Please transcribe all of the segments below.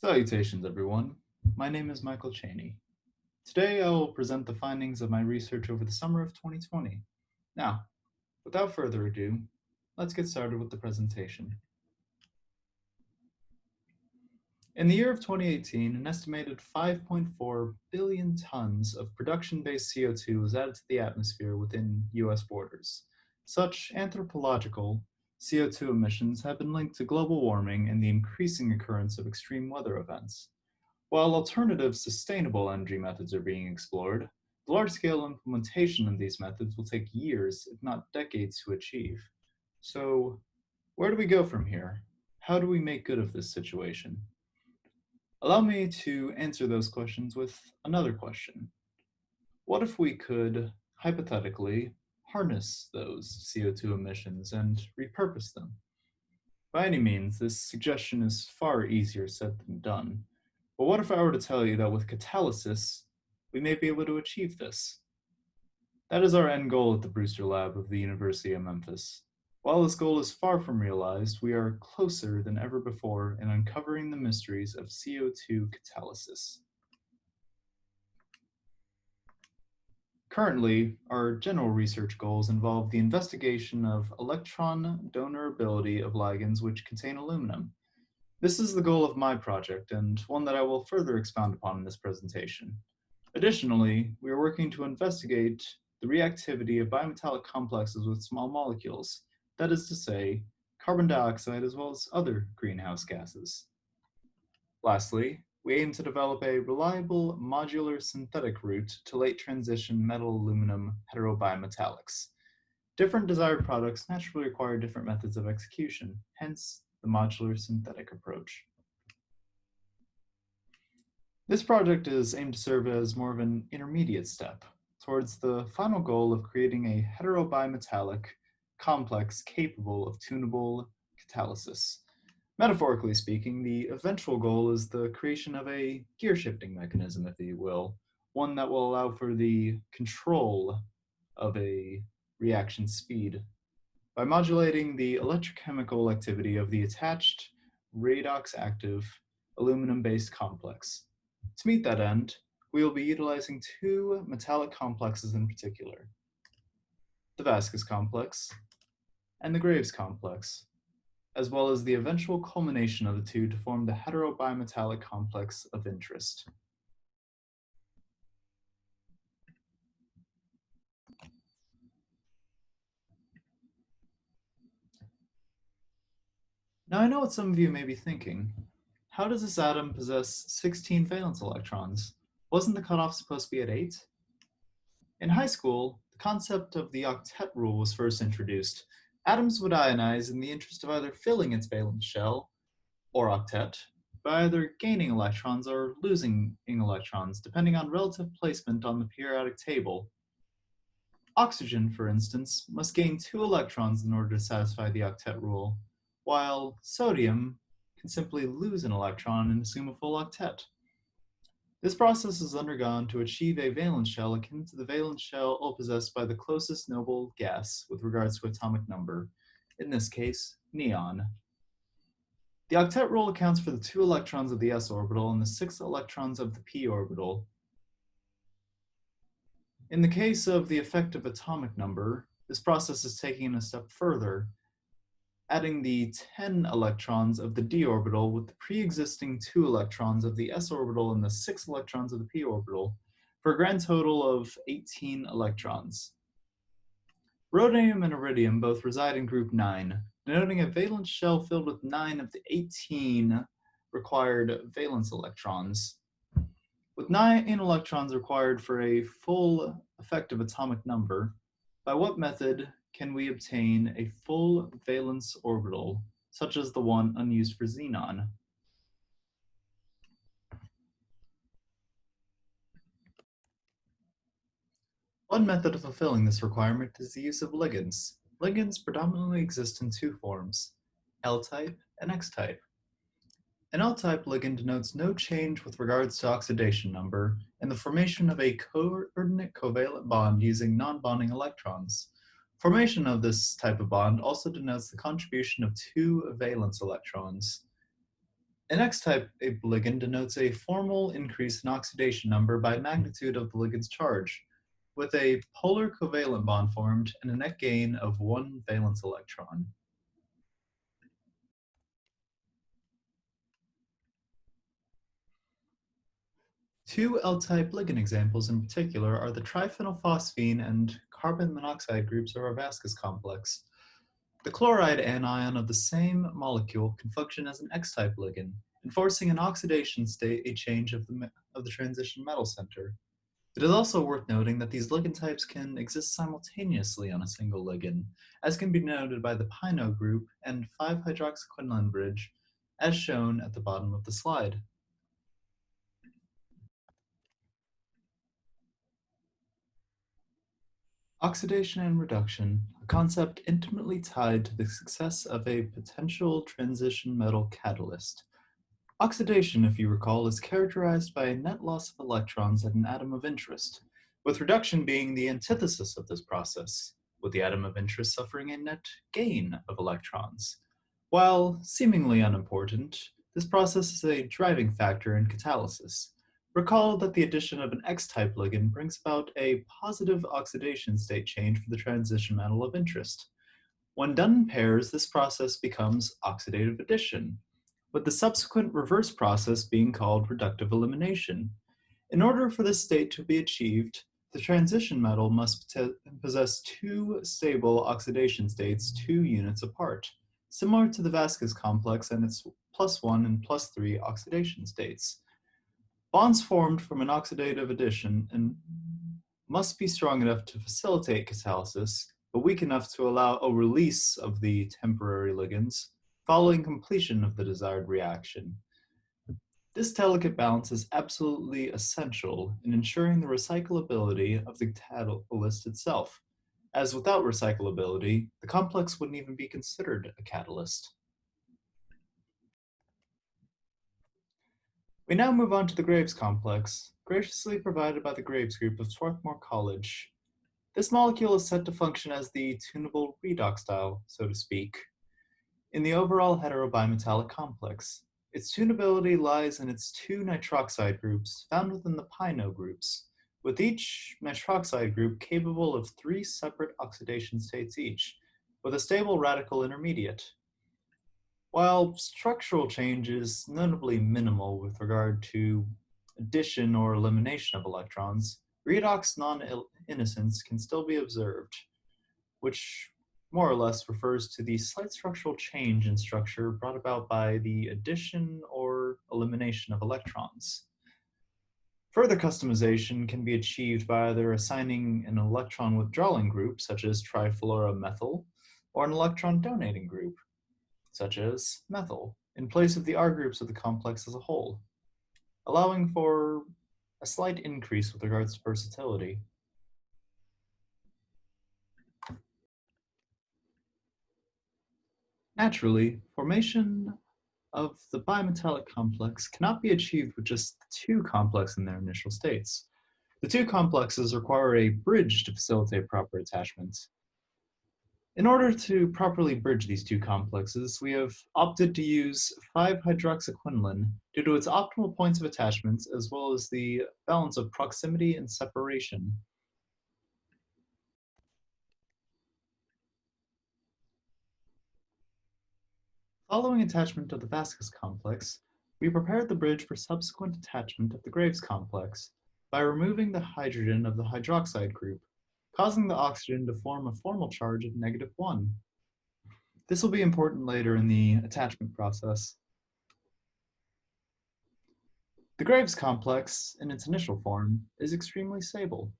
Salutations, everyone. My name is Michael Chaney. Today, I will present the findings of my research over the summer of 2020. Now, without further ado, let's get started with the presentation. In the year of 2018, an estimated 5.4 billion tons of production-based CO2 was added to the atmosphere within US borders. Such anthropological CO2 emissions have been linked to global warming and the increasing occurrence of extreme weather events. While alternative sustainable energy methods are being explored, the large-scale implementation of these methods will take years, if not decades, to achieve. So, where do we go from here? How do we make good of this situation? Allow me to answer those questions with another question. What if we could, hypothetically, harness those CO2 emissions and repurpose them? By any means, this suggestion is far easier said than done. But what if I were to tell you that with catalysis, we may be able to achieve this? That is our end goal at the Brewster Lab of the University of Memphis. While this goal is far from realized, we are closer than ever before in uncovering the mysteries of CO2 catalysis. Currently, our general research goals involve the investigation of electron donor-ability of ligands which contain aluminum. This is the goal of my project, and one that I will further expound upon in this presentation. Additionally, we are working to investigate the reactivity of bimetallic complexes with small molecules, that is to say, carbon dioxide as well as other greenhouse gases. Lastly, we aim to develop a reliable modular synthetic route to late transition metal aluminum heterobimetallics. Different desired products naturally require different methods of execution, hence the modular synthetic approach. This project is aimed to serve as more of an intermediate step towards the final goal of creating a heterobimetallic complex capable of tunable catalysis. Metaphorically speaking, the eventual goal is the creation of a gear shifting mechanism, if you will, one that will allow for the control of a reaction speed by modulating the electrochemical activity of the attached redox active aluminum-based complex. To meet that end, we will be utilizing two metallic complexes in particular, the Vasquez complex and the Graves complex, as well as the eventual culmination of the two to form the heterobimetallic complex of interest. Now I know what some of you may be thinking. How does this atom possess 16 valence electrons? Wasn't the cutoff supposed to be at 8? In high school, the concept of the octet rule was first introduced. Atoms would ionize in the interest of either filling its valence shell, or octet, by either gaining electrons or losing electrons, depending on relative placement on the periodic table. Oxygen, for instance, must gain 2 electrons in order to satisfy the octet rule, while sodium can simply lose an electron and assume a full octet. This process is undergone to achieve a valence shell akin to the valence shell possessed by the closest noble gas with regards to atomic number, in this case, neon. The octet rule accounts for the 2 electrons of the s orbital and the 6 electrons of the p orbital. In the case of the effective atomic number, this process is taken a step further, adding the 10 electrons of the d orbital with the pre-existing 2 electrons of the s orbital and the 6 electrons of the p orbital, for a grand total of 18 electrons. Rhodium and iridium both reside in group 9, denoting a valence shell filled with 9 of the 18 required valence electrons. With 9 electrons required for a full effective atomic number, by what method can we obtain a full valence orbital, such as the one unused for xenon? One method of fulfilling this requirement is the use of ligands. Ligands predominantly exist in 2 forms, L-type and X-type. An L-type ligand denotes no change with regards to oxidation number and the formation of a coordinate covalent bond using non-bonding electrons. Formation of this type of bond also denotes the contribution of 2 valence electrons. An X-type ligand denotes a formal increase in oxidation number by magnitude of the ligand's charge, with a polar covalent bond formed and a net gain of one valence electron. Two L-type ligand examples in particular are the triphenylphosphine and carbon monoxide groups of our Vasquez complex. The chloride anion of the same molecule can function as an X-type ligand, enforcing an oxidation state change of the transition metal center. It is also worth noting that these ligand types can exist simultaneously on a single ligand, as can be noted by the pino group and 5-hydroxyquinoline bridge, as shown at the bottom of the slide. Oxidation and reduction, a concept intimately tied to the success of a potential transition metal catalyst. Oxidation, if you recall, is characterized by a net loss of electrons at an atom of interest, with reduction being the antithesis of this process, with the atom of interest suffering a net gain of electrons. While seemingly unimportant, this process is a driving factor in catalysis. Recall that the addition of an X-type ligand brings about a positive oxidation state change for the transition metal of interest. When done in pairs, this process becomes oxidative addition, with the subsequent reverse process being called reductive elimination. In order for this state to be achieved, the transition metal must possess two stable oxidation states 2 units apart, similar to the Vasquez complex and its +1 and +3 oxidation states. Bonds formed from an oxidative addition must be strong enough to facilitate catalysis, but weak enough to allow a release of the temporary ligands following completion of the desired reaction. This delicate balance is absolutely essential in ensuring the recyclability of the catalyst itself, as without recyclability, the complex wouldn't even be considered a catalyst. We now move on to the Graves complex, graciously provided by the Graves group of Swarthmore College. This molecule is said to function as the tunable redox dial, so to speak, in the overall heterobimetallic complex. Its tunability lies in its two nitroxide groups found within the pino groups, with each nitroxide group capable of 3 separate oxidation states each, with a stable radical intermediate. While structural change is notably minimal with regard to addition or elimination of electrons, redox non-innocence can still be observed, which more or less refers to the slight structural change in structure brought about by the addition or elimination of electrons. Further customization can be achieved by either assigning an electron withdrawing group, such as trifluoromethyl, or an electron donating group, such as methyl, in place of the R groups of the complex as a whole, allowing for a slight increase with regards to versatility. Naturally, formation of the bimetallic complex cannot be achieved with just the two complexes in their initial states. The two complexes require a bridge to facilitate proper attachments. In order to properly bridge these two complexes, we have opted to use 5-hydroxyquinoline due to its optimal points of attachments as well as the balance of proximity and separation. Following attachment of the Vasquez complex, we prepared the bridge for subsequent attachment of the Graves complex by removing the hydrogen of the hydroxide group, causing the oxygen to form a formal charge of -1. This will be important later in the attachment process. The Graves complex, in its initial form, is extremely stable,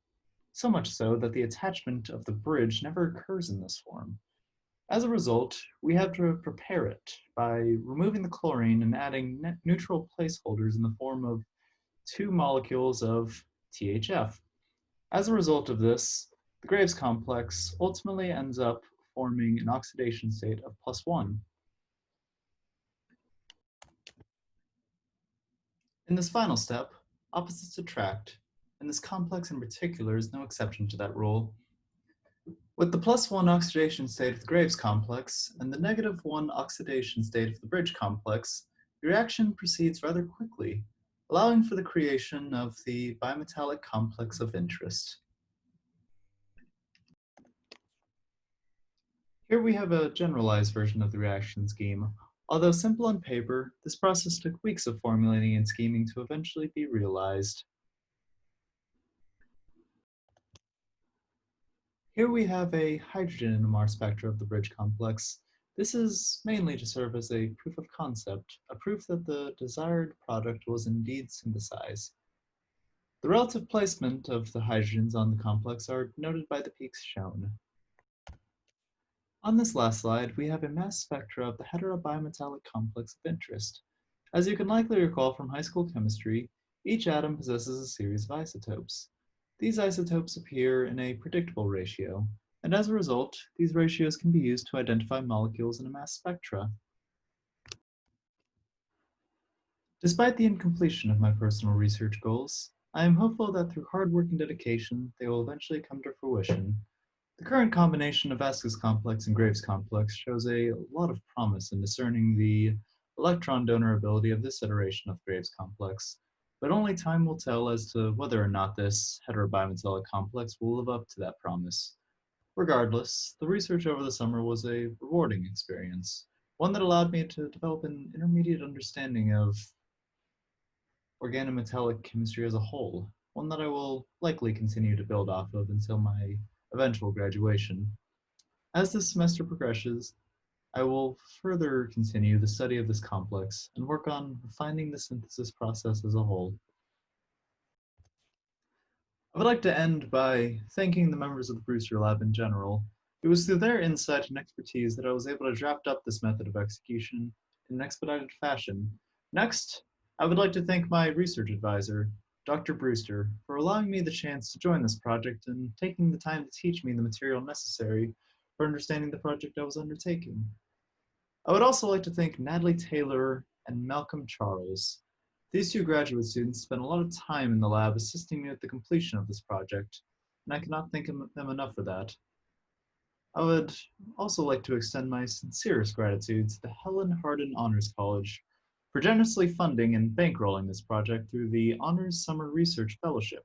so much so that the attachment of the bridge never occurs in this form. As a result, we have to prepare it by removing the chlorine and adding neutral placeholders in the form of 2 molecules of THF. As a result of this, the Graves complex ultimately ends up forming an oxidation state of +1. In this final step, opposites attract, and this complex in particular is no exception to that rule. With the +1 oxidation state of the Graves complex and the -1 oxidation state of the bridge complex, the reaction proceeds rather quickly, allowing for the creation of the bimetallic complex of interest. Here we have a generalized version of the reaction scheme. Although simple on paper, this process took weeks of formulating and scheming to eventually be realized. Here we have a hydrogen NMR spectra of the bridge complex. This is mainly to serve as a proof of concept, a proof that the desired product was indeed synthesized. The relative placement of the hydrogens on the complex are noted by the peaks shown. On this last slide, we have a mass spectra of the heterobimetallic complex of interest. As you can likely recall from high school chemistry, each atom possesses a series of isotopes. These isotopes appear in a predictable ratio, and as a result, these ratios can be used to identify molecules in a mass spectra. Despite the incompletion of my personal research goals, I am hopeful that through hard work and dedication, they will eventually come to fruition. The current combination of Vasquez complex and Graves complex shows a lot of promise in discerning the electron donor ability of this iteration of Graves complex, but only time will tell as to whether or not this heterobimetallic complex will live up to that promise. Regardless, the research over the summer was a rewarding experience, one that allowed me to develop an intermediate understanding of organometallic chemistry as a whole, one that I will likely continue to build off of until my eventual graduation. As this semester progresses, I will further continue the study of this complex and work on refining the synthesis process as a whole. I would like to end by thanking the members of the Brewster Lab in general. It was through their insight and expertise that I was able to draft up this method of execution in an expedited fashion. Next, I would like to thank my research advisor, Dr. Brewster, for allowing me the chance to join this project and taking the time to teach me the material necessary for understanding the project I was undertaking. I would also like to thank Natalie Taylor and Malcolm Charles. These two graduate students spent a lot of time in the lab assisting me with the completion of this project, and I cannot thank them enough for that. I would also like to extend my sincerest gratitude to the Helen Hardin Honors College for generously funding and bankrolling this project through the Honors Summer Research Fellowship,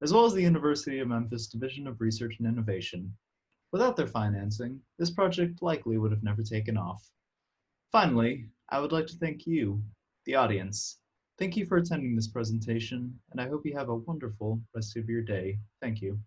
as well as the University of Memphis Division of Research and Innovation. Without their financing, this project likely would have never taken off. Finally, I would like to thank you, the audience. Thank you for attending this presentation, and I hope you have a wonderful rest of your day. Thank you.